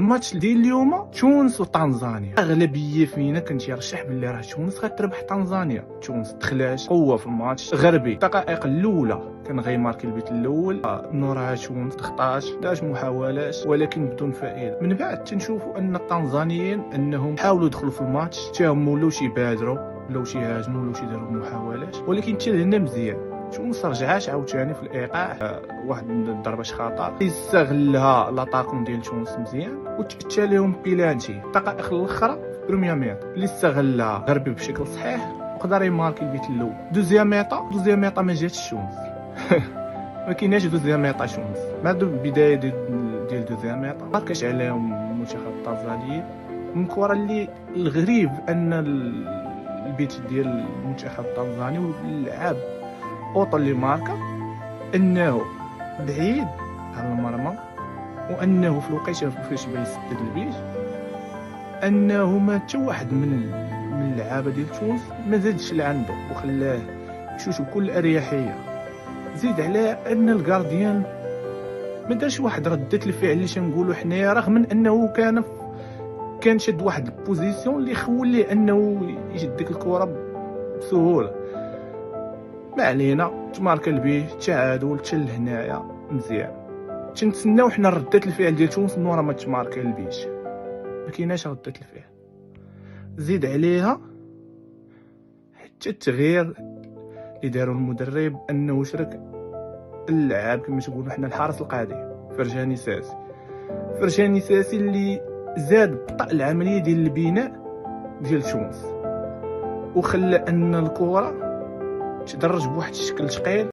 الماتش ديال اليوم تونس وطنزانيا، اغلبيه فينا كان تيرشح باللي راه تونس غتربح طنزانيا. تونس دخلات قوه في الماتش غربي. الدقائق الاولى كان غيماركي البيت الاول، نورها تونس ضغطات داج محاولات ولكن بدون فائده. من بعد تنشوفوا ان الطنزانيين انهم حاولوا يدخلوا في الماتش، حتى هما ولاو تيبادروا، ولاو تيهاجموا، ولاو تيديروا محاولات، ولكن حتى لهنا مزيان. تونس رجعات عاوتاني في الايقاع، واحد الضربه خطا استغلها لاطاكون ديال تونس مزيان وتاتى لهم بيلانتي الدقائق الاخرى في بروميير ميطا اللي استغلها غربي بشكل صحيح وقدر يماركي البيت الاول. دوزيام ميطا ما جاتش تونس ما كايناش دوزيام ميطا تونس. مع البدايه ديال دوزيام ميطا ماركاش عليهم المنتخب التنزاني. من الكره اللي الغريب ان البيت ديال المنتخب التنزاني واللعاب اوطو اللي ماركا انه بعيد على المرمى، وانه في الوقيته فاش بغى يسدد البيت انه ما حتى واحد من اللعابه ديال تونس ما زادش لعنده وخلاه يشوش بكل اريحيه. زيد على ان الكارديان ما دارش واحد ردة الفعل اللي تنقولوا حنايا، رغم من انه كان شد واحد البوزيسيون اللي خول ليه انه يشد ديك الكره بسهوله. ما علينا، تماركا البيه تعادل حتى لهنايا مزيان. تنتسناو حنا ردة الفعل ديال تونس من ورا ما تماركا البيش، ما كايناش ردة الفعل. زيد عليها حتى التغيير اللي داروا المدرب انه شرك اللعاب كما تقولوا حنا الحارس القاضي فرجاني ساسي اللي زاد بطء العمليه ديال البناء ديال تونس وخلى ان الكره تدرج بواحد الشكل ثقيل